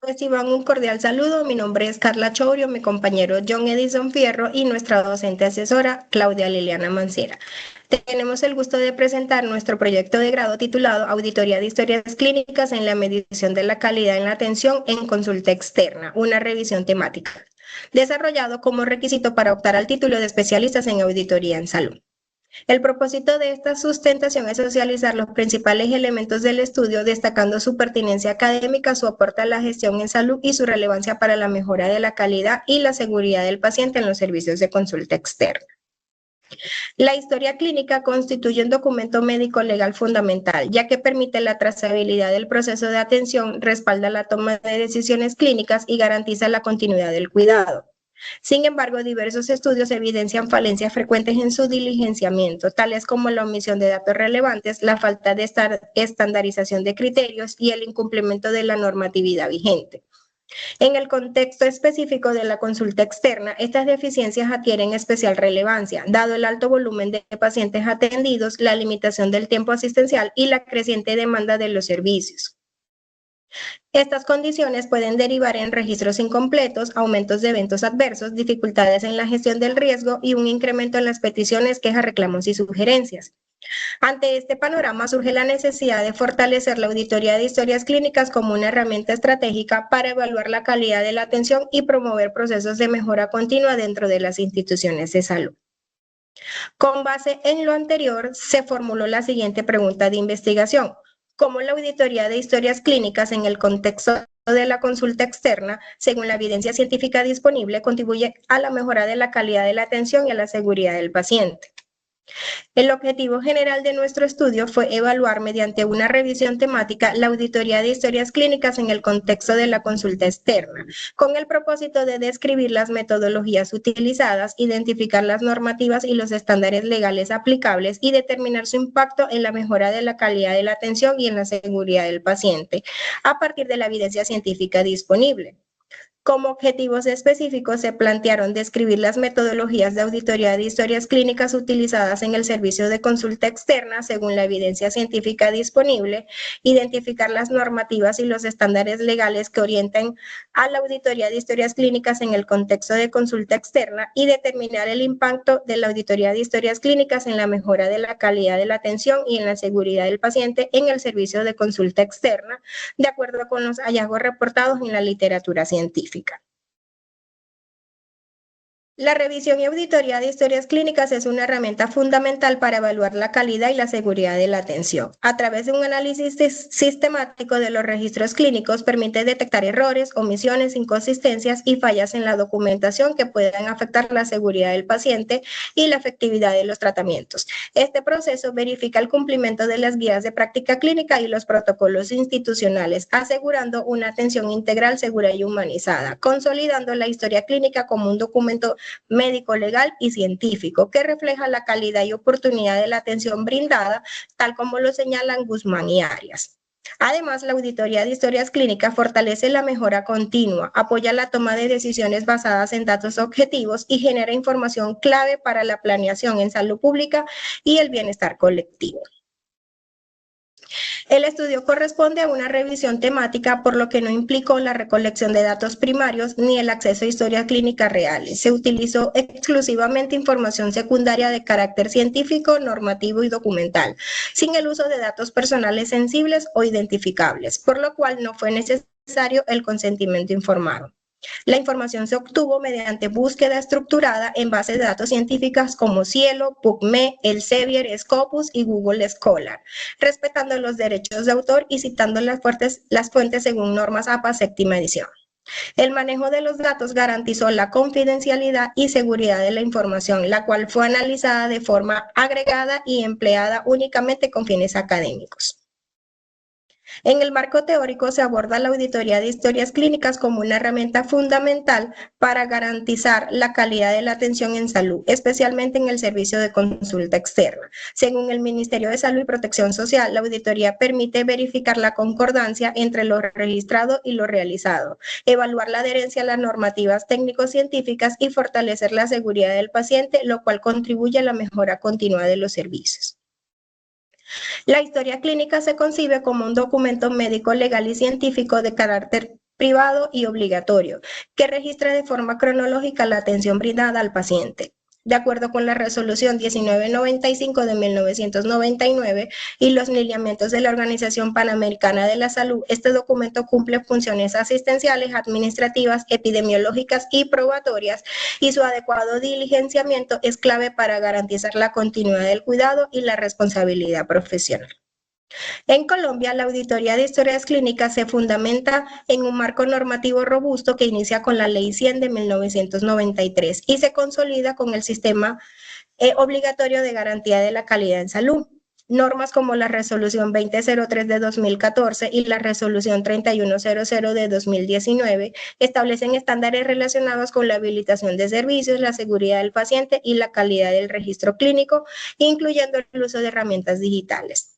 Reciban un cordial saludo. Mi nombre es Carla Chourio, mi compañero John Edison Fierro y nuestra docente asesora Claudia Liliana Mancera. Tenemos el gusto de presentar nuestro proyecto de grado titulado Auditoría de Historias Clínicas en la medición de la calidad en la atención en consulta externa, una revisión temática, desarrollado como requisito para optar al título de especialistas en auditoría en salud. El propósito de esta sustentación es socializar los principales elementos del estudio, destacando su pertinencia académica, su aporte a la gestión en salud y su relevancia para la mejora de la calidad y la seguridad del paciente en los servicios de consulta externa. La historia clínica constituye un documento médico legal fundamental, ya que permite la trazabilidad del proceso de atención, respalda la toma de decisiones clínicas y garantiza la continuidad del cuidado. Sin embargo, diversos estudios evidencian falencias frecuentes en su diligenciamiento, tales como la omisión de datos relevantes, la falta de estandarización de criterios y el incumplimiento de la normatividad vigente. En el contexto específico de la consulta externa, estas deficiencias adquieren especial relevancia, dado el alto volumen de pacientes atendidos, la limitación del tiempo asistencial y la creciente demanda de los servicios. Estas condiciones pueden derivar en registros incompletos, aumentos de eventos adversos, dificultades en la gestión del riesgo y un incremento en las peticiones, quejas, reclamos y sugerencias. Ante este panorama surge la necesidad de fortalecer la auditoría de historias clínicas como una herramienta estratégica para evaluar la calidad de la atención y promover procesos de mejora continua dentro de las instituciones de salud. Con base en lo anterior, se formuló la siguiente pregunta de investigación: ¿cómo la auditoría de historias clínicas en el contexto de la consulta externa, según la evidencia científica disponible, contribuye a la mejora de la calidad de la atención y a la seguridad del paciente? El objetivo general de nuestro estudio fue evaluar mediante una revisión temática la auditoría de historias clínicas en el contexto de la consulta externa, con el propósito de describir las metodologías utilizadas, identificar las normativas y los estándares legales aplicables y determinar su impacto en la mejora de la calidad de la atención y en la seguridad del paciente, a partir de la evidencia científica disponible. Como objetivos específicos se plantearon describir las metodologías de auditoría de historias clínicas utilizadas en el servicio de consulta externa según la evidencia científica disponible, identificar las normativas y los estándares legales que orienten a la auditoría de historias clínicas en el contexto de consulta externa y determinar el impacto de la auditoría de historias clínicas en la mejora de la calidad de la atención y en la seguridad del paciente en el servicio de consulta externa, de acuerdo con los hallazgos reportados en la literatura científica. La revisión y auditoría de historias clínicas es una herramienta fundamental para evaluar la calidad y la seguridad de la atención. A través de un análisis sistemático de los registros clínicos permite detectar errores, omisiones, inconsistencias y fallas en la documentación que puedan afectar la seguridad del paciente y la efectividad de los tratamientos. Este proceso verifica el cumplimiento de las guías de práctica clínica y los protocolos institucionales, asegurando una atención integral, segura y humanizada, consolidando la historia clínica como un documento médico, legal y científico que refleja la calidad y oportunidad de la atención brindada, tal como lo señalan Guzmán y Arias. Además, la auditoría de historias clínicas fortalece la mejora continua, apoya la toma de decisiones basadas en datos objetivos y genera información clave para la planeación en salud pública y el bienestar colectivo. El estudio corresponde a una revisión temática, por lo que no implicó la recolección de datos primarios ni el acceso a historias clínicas reales. Se utilizó exclusivamente información secundaria de carácter científico, normativo y documental, sin el uso de datos personales sensibles o identificables, por lo cual no fue necesario el consentimiento informado. La información se obtuvo mediante búsqueda estructurada en bases de datos científicas como Cielo, PubMed, Elsevier, Scopus y Google Scholar, respetando los derechos de autor y citando las fuentes según normas APA séptima edición. El manejo de los datos garantizó la confidencialidad y seguridad de la información, la cual fue analizada de forma agregada y empleada únicamente con fines académicos. En el marco teórico se aborda la auditoría de historias clínicas como una herramienta fundamental para garantizar la calidad de la atención en salud, especialmente en el servicio de consulta externa. Según el Ministerio de Salud y Protección Social, la auditoría permite verificar la concordancia entre lo registrado y lo realizado, evaluar la adherencia a las normativas técnico-científicas y fortalecer la seguridad del paciente, lo cual contribuye a la mejora continua de los servicios. La historia clínica se concibe como un documento médico, legal y científico de carácter privado y obligatorio, que registra de forma cronológica la atención brindada al paciente. De acuerdo con la resolución 1995 de 1999 y los lineamientos de la Organización Panamericana de la Salud, este documento cumple funciones asistenciales, administrativas, epidemiológicas y probatorias, y su adecuado diligenciamiento es clave para garantizar la continuidad del cuidado y la responsabilidad profesional. En Colombia, la auditoría de historias clínicas se fundamenta en un marco normativo robusto que inicia con la Ley 100 de 1993 y se consolida con el sistema obligatorio de garantía de la calidad en salud. Normas como la Resolución 2003 de 2014 y la Resolución 3100 de 2019 establecen estándares relacionados con la habilitación de servicios, la seguridad del paciente y la calidad del registro clínico, incluyendo el uso de herramientas digitales.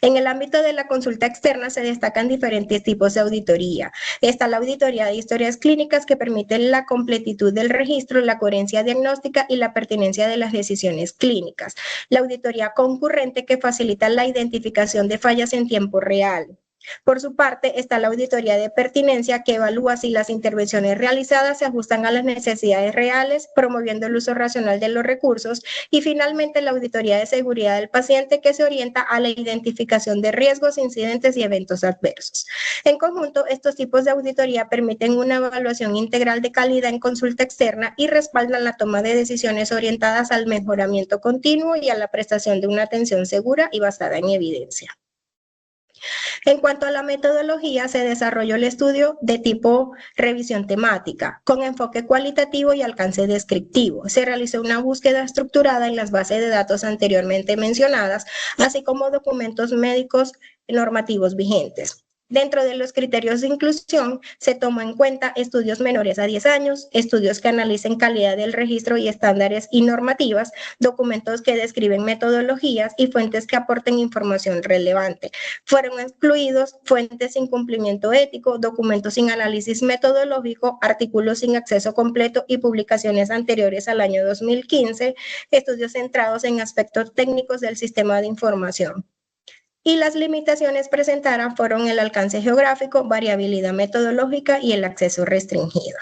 En el ámbito de la consulta externa se destacan diferentes tipos de auditoría. Está la auditoría de historias clínicas que permite la completitud del registro, la coherencia diagnóstica y la pertinencia de las decisiones clínicas. La auditoría concurrente que facilita la identificación de fallas en tiempo real. Por su parte, está la auditoría de pertinencia que evalúa si las intervenciones realizadas se ajustan a las necesidades reales, promoviendo el uso racional de los recursos. Y finalmente, la auditoría de seguridad del paciente que se orienta a la identificación de riesgos, incidentes y eventos adversos. En conjunto, estos tipos de auditoría permiten una evaluación integral de calidad en consulta externa y respaldan la toma de decisiones orientadas al mejoramiento continuo y a la prestación de una atención segura y basada en evidencia. En cuanto a la metodología, se desarrolló el estudio de tipo revisión temática, con enfoque cualitativo y alcance descriptivo. Se realizó una búsqueda estructurada en las bases de datos anteriormente mencionadas, así como documentos médicos normativos vigentes. Dentro de los criterios de inclusión, se tomó en cuenta estudios menores a 10 años, estudios que analicen calidad del registro y estándares y normativas, documentos que describen metodologías y fuentes que aporten información relevante. Fueron excluidos fuentes sin cumplimiento ético, documentos sin análisis metodológico, artículos sin acceso completo y publicaciones anteriores al año 2015, estudios centrados en aspectos técnicos del sistema de información. Y las limitaciones presentadas fueron el alcance geográfico, variabilidad metodológica y el acceso restringido.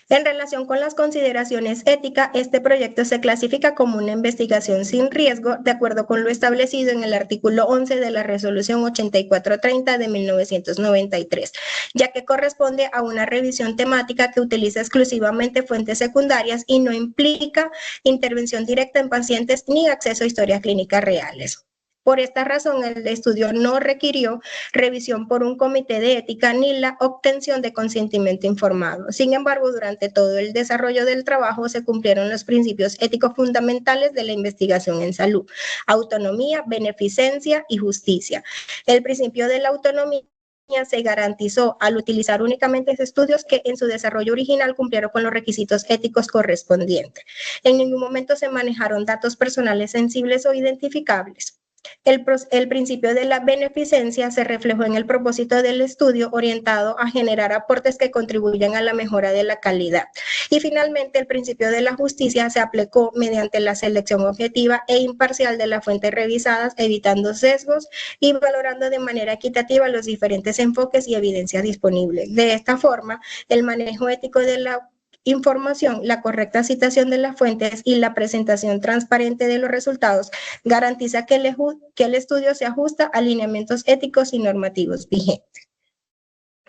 En relación con las consideraciones éticas, este proyecto se clasifica como una investigación sin riesgo, de acuerdo con lo establecido en el artículo 11 de la Resolución 8430 de 1993, ya que corresponde a una revisión temática que utiliza exclusivamente fuentes secundarias y no implica intervención directa en pacientes ni acceso a historias clínicas reales. Por esta razón, el estudio no requirió revisión por un comité de ética ni la obtención de consentimiento informado. Sin embargo, durante todo el desarrollo del trabajo se cumplieron los principios éticos fundamentales de la investigación en salud: autonomía, beneficencia y justicia. El principio de la autonomía se garantizó al utilizar únicamente estudios que en su desarrollo original cumplieron con los requisitos éticos correspondientes. En ningún momento se manejaron datos personales sensibles o identificables. El principio de la beneficencia se reflejó en el propósito del estudio orientado a generar aportes que contribuyan a la mejora de la calidad. Y finalmente, el principio de la justicia se aplicó mediante la selección objetiva e imparcial de las fuentes revisadas, evitando sesgos y valorando de manera equitativa los diferentes enfoques y evidencias disponibles. De esta forma, el manejo ético de la información, la correcta citación de las fuentes y la presentación transparente de los resultados garantiza que el estudio se ajusta a lineamientos éticos y normativos vigentes.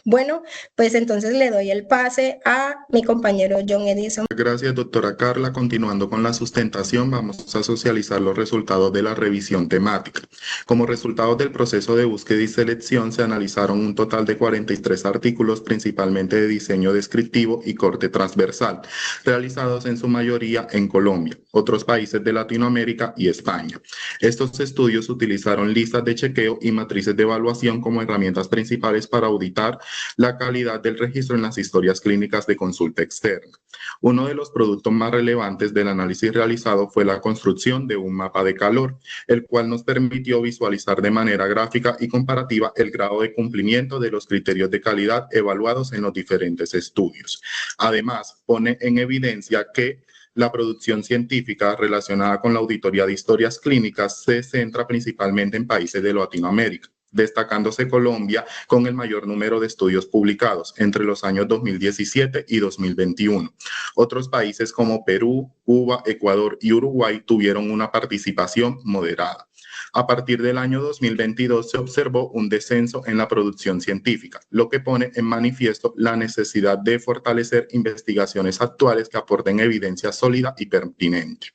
Bueno, pues entonces le doy el pase a mi compañero John Edison. Gracias, doctora Carla. Continuando con la sustentación, vamos a socializar los resultados de la revisión temática. Como resultado del proceso de búsqueda y selección, se analizaron un total de 43 artículos, principalmente de diseño descriptivo y corte transversal, realizados en su mayoría en Colombia, otros países de Latinoamérica y España. Estos estudios utilizaron listas de chequeo y matrices de evaluación como herramientas principales para auditar la calidad del registro en las historias clínicas de consulta externa. Uno de los productos más relevantes del análisis realizado fue la construcción de un mapa de calor, el cual nos permitió visualizar de manera gráfica y comparativa el grado de cumplimiento de los criterios de calidad evaluados en los diferentes estudios. Además, pone en evidencia que la producción científica relacionada con la auditoría de historias clínicas se centra principalmente en países de Latinoamérica, destacándose Colombia con el mayor número de estudios publicados entre los años 2017 y 2021. Otros países como Perú, Cuba, Ecuador y Uruguay tuvieron una participación moderada. A partir del año 2022 se observó un descenso en la producción científica, lo que pone en manifiesto la necesidad de fortalecer investigaciones actuales que aporten evidencia sólida y pertinente.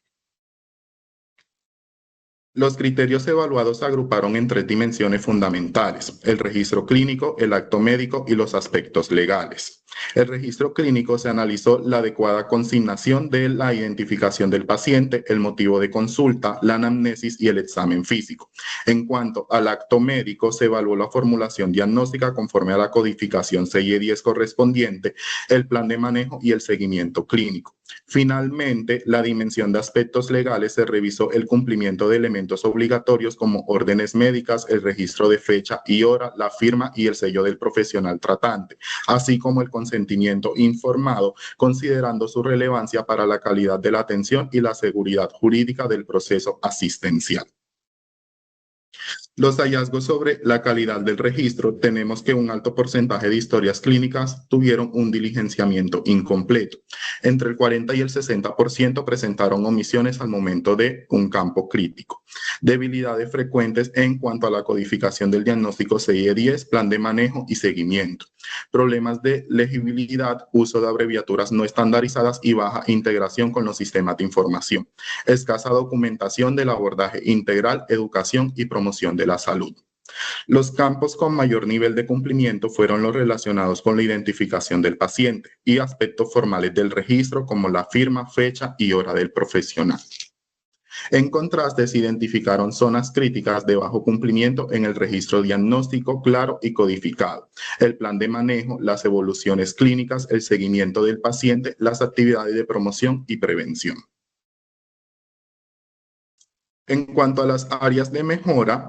Los criterios evaluados se agruparon en tres dimensiones fundamentales: el registro clínico, el acto médico y los aspectos legales. El registro clínico se analizó la adecuada consignación de la identificación del paciente, el motivo de consulta, la anamnesis y el examen físico. En cuanto al acto médico, se evaluó la formulación diagnóstica conforme a la codificación CIE 10 correspondiente, el plan de manejo y el seguimiento clínico. Finalmente, la dimensión de aspectos legales se revisó el cumplimiento de elementos obligatorios como órdenes médicas, el registro de fecha y hora, la firma y el sello del profesional tratante, así como el consentimiento informado, considerando su relevancia para la calidad de la atención y la seguridad jurídica del proceso asistencial. Los hallazgos sobre la calidad del registro: tenemos que un alto porcentaje de historias clínicas tuvieron un diligenciamiento incompleto. Entre el 40 y el 60% presentaron omisiones al momento de un campo crítico. Debilidades frecuentes en cuanto a la codificación del diagnóstico CIE 10, plan de manejo y seguimiento. Problemas de legibilidad, uso de abreviaturas no estandarizadas y baja integración con los sistemas de información. Escasa documentación del abordaje integral, educación y promoción de la salud. Los campos con mayor nivel de cumplimiento fueron los relacionados con la identificación del paciente y aspectos formales del registro como la firma, fecha y hora del profesional. En contraste, se identificaron zonas críticas de bajo cumplimiento en el registro diagnóstico claro y codificado, el plan de manejo, las evoluciones clínicas, el seguimiento del paciente, las actividades de promoción y prevención. En cuanto a las áreas de mejora,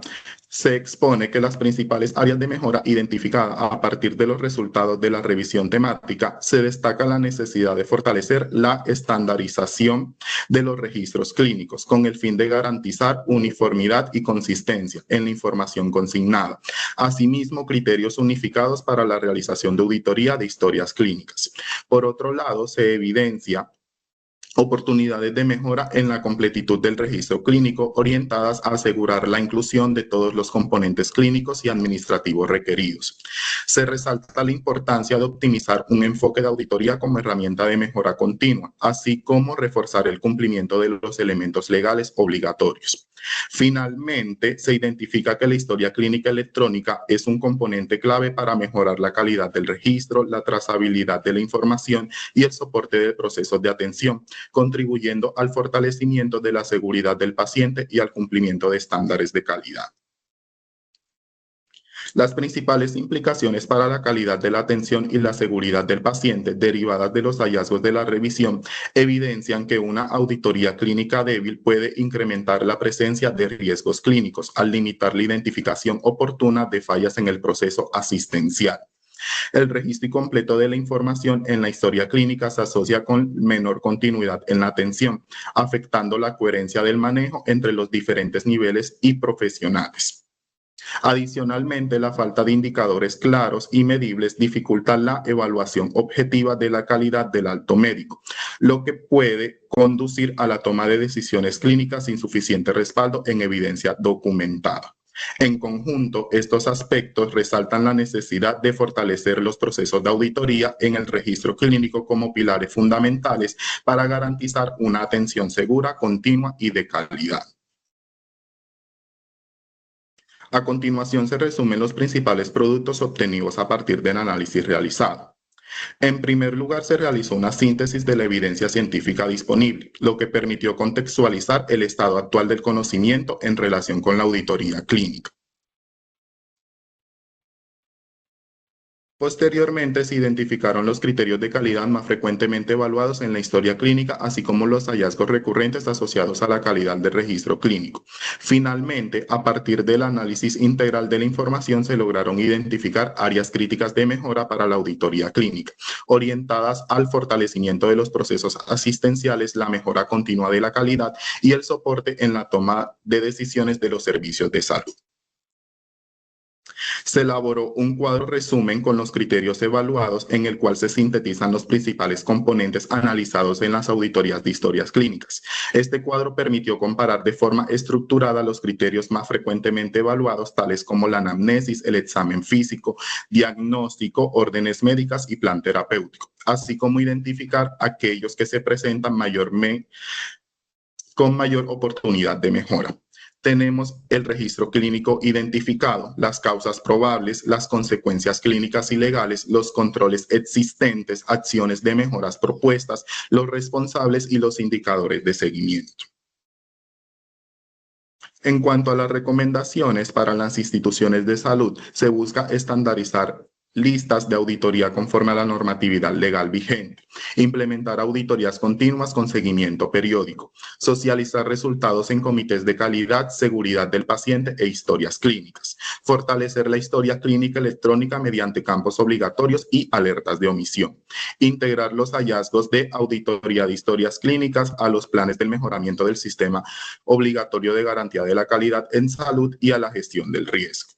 se expone que las principales áreas de mejora identificadas a partir de los resultados de la revisión temática, se destaca la necesidad de fortalecer la estandarización de los registros clínicos con el fin de garantizar uniformidad y consistencia en la información consignada. Asimismo, criterios unificados para la realización de auditoría de historias clínicas. Por otro lado, se evidencia oportunidades de mejora en la completitud del registro clínico orientadas a asegurar la inclusión de todos los componentes clínicos y administrativos requeridos. Se resalta la importancia de optimizar un enfoque de auditoría como herramienta de mejora continua, así como reforzar el cumplimiento de los elementos legales obligatorios. Finalmente, se identifica que la historia clínica electrónica es un componente clave para mejorar la calidad del registro, la trazabilidad de la información y el soporte de procesos de atención, contribuyendo al fortalecimiento de la seguridad del paciente y al cumplimiento de estándares de calidad. Las principales implicaciones para la calidad de la atención y la seguridad del paciente derivadas de los hallazgos de la revisión evidencian que una auditoría clínica débil puede incrementar la presencia de riesgos clínicos al limitar la identificación oportuna de fallas en el proceso asistencial. El registro completo de la información en la historia clínica se asocia con menor continuidad en la atención, afectando la coherencia del manejo entre los diferentes niveles y profesionales. Adicionalmente, la falta de indicadores claros y medibles dificulta la evaluación objetiva de la calidad del acto médico, lo que puede conducir a la toma de decisiones clínicas sin suficiente respaldo en evidencia documentada. En conjunto, estos aspectos resaltan la necesidad de fortalecer los procesos de auditoría en el registro clínico como pilares fundamentales para garantizar una atención segura, continua y de calidad. A continuación se resumen los principales productos obtenidos a partir del análisis realizado. En primer lugar, se realizó una síntesis de la evidencia científica disponible, lo que permitió contextualizar el estado actual del conocimiento en relación con la auditoría clínica. Posteriormente, se identificaron los criterios de calidad más frecuentemente evaluados en la historia clínica, así como los hallazgos recurrentes asociados a la calidad del registro clínico. Finalmente, a partir del análisis integral de la información, se lograron identificar áreas críticas de mejora para la auditoría clínica, orientadas al fortalecimiento de los procesos asistenciales, la mejora continua de la calidad y el soporte en la toma de decisiones de los servicios de salud. Se elaboró un cuadro resumen con los criterios evaluados en el cual se sintetizan los principales componentes analizados en las auditorías de historias clínicas. Este cuadro permitió comparar de forma estructurada los criterios más frecuentemente evaluados, tales como la anamnesis, el examen físico, diagnóstico, órdenes médicas y plan terapéutico, así como identificar aquellos que se presentan con mayor oportunidad de mejora. Tenemos el registro clínico identificado, las causas probables, las consecuencias clínicas y legales, los controles existentes, acciones de mejoras propuestas, los responsables y los indicadores de seguimiento. En cuanto a las recomendaciones para las instituciones de salud, se busca estandarizar listas de auditoría conforme a la normatividad legal vigente, implementar auditorías continuas con seguimiento periódico, socializar resultados en comités de calidad, seguridad del paciente e historias clínicas, fortalecer la historia clínica electrónica mediante campos obligatorios y alertas de omisión, integrar los hallazgos de auditoría de historias clínicas a los planes del mejoramiento del sistema obligatorio de garantía de la calidad en salud y a la gestión del riesgo.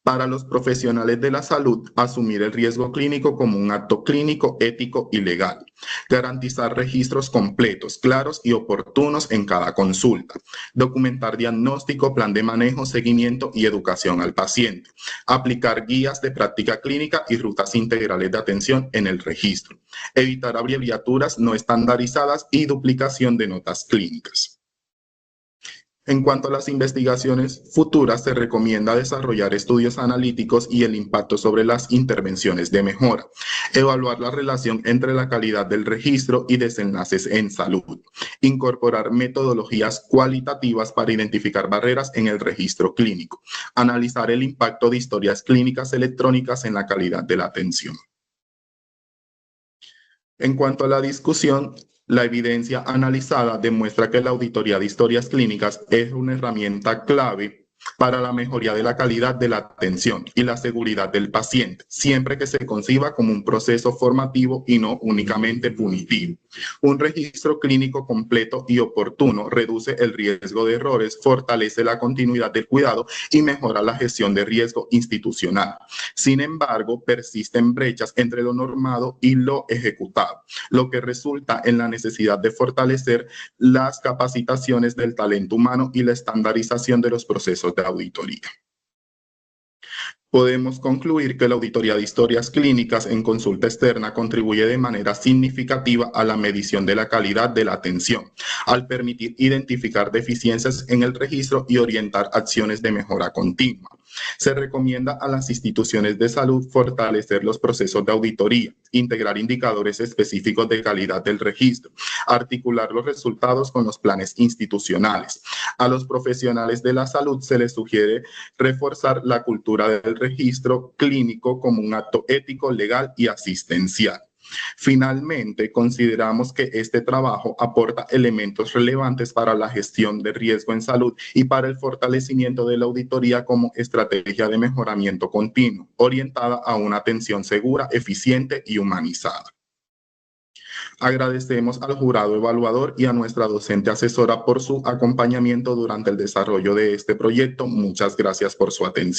Para los profesionales de la salud, asumir el riesgo clínico como un acto clínico, ético y legal. Garantizar registros completos, claros y oportunos en cada consulta. Documentar diagnóstico, plan de manejo, seguimiento y educación al paciente. Aplicar guías de práctica clínica y rutas integrales de atención en el registro. Evitar abreviaturas no estandarizadas y duplicación de notas clínicas. En cuanto a las investigaciones futuras, se recomienda desarrollar estudios analíticos y el impacto sobre las intervenciones de mejora, evaluar la relación entre la calidad del registro y desenlaces en salud, incorporar metodologías cualitativas para identificar barreras en el registro clínico, analizar el impacto de historias clínicas electrónicas en la calidad de la atención. En cuanto a la discusión, la evidencia analizada demuestra que la auditoría de historias clínicas es una herramienta clave para la mejoría de la calidad de la atención y la seguridad del paciente, siempre que se conciba como un proceso formativo y no únicamente punitivo. Un registro clínico completo y oportuno reduce el riesgo de errores, fortalece la continuidad del cuidado y mejora la gestión de riesgo institucional. Sin embargo, persisten brechas entre lo normado y lo ejecutado, lo que resulta en la necesidad de fortalecer las capacitaciones del talento humano y la estandarización de los procesos de auditoría. Podemos concluir que la auditoría de historias clínicas en consulta externa contribuye de manera significativa a la medición de la calidad de la atención, al permitir identificar deficiencias en el registro y orientar acciones de mejora continua. Se recomienda a las instituciones de salud fortalecer los procesos de auditoría, integrar indicadores específicos de calidad del registro, articular los resultados con los planes institucionales. A los profesionales de la salud se les sugiere reforzar la cultura del registro clínico como un acto ético, legal y asistencial. Finalmente, consideramos que este trabajo aporta elementos relevantes para la gestión de riesgo en salud y para el fortalecimiento de la auditoría como estrategia de mejoramiento continuo, orientada a una atención segura, eficiente y humanizada. Agradecemos al jurado evaluador y a nuestra docente asesora por su acompañamiento durante el desarrollo de este proyecto. Muchas gracias por su atención.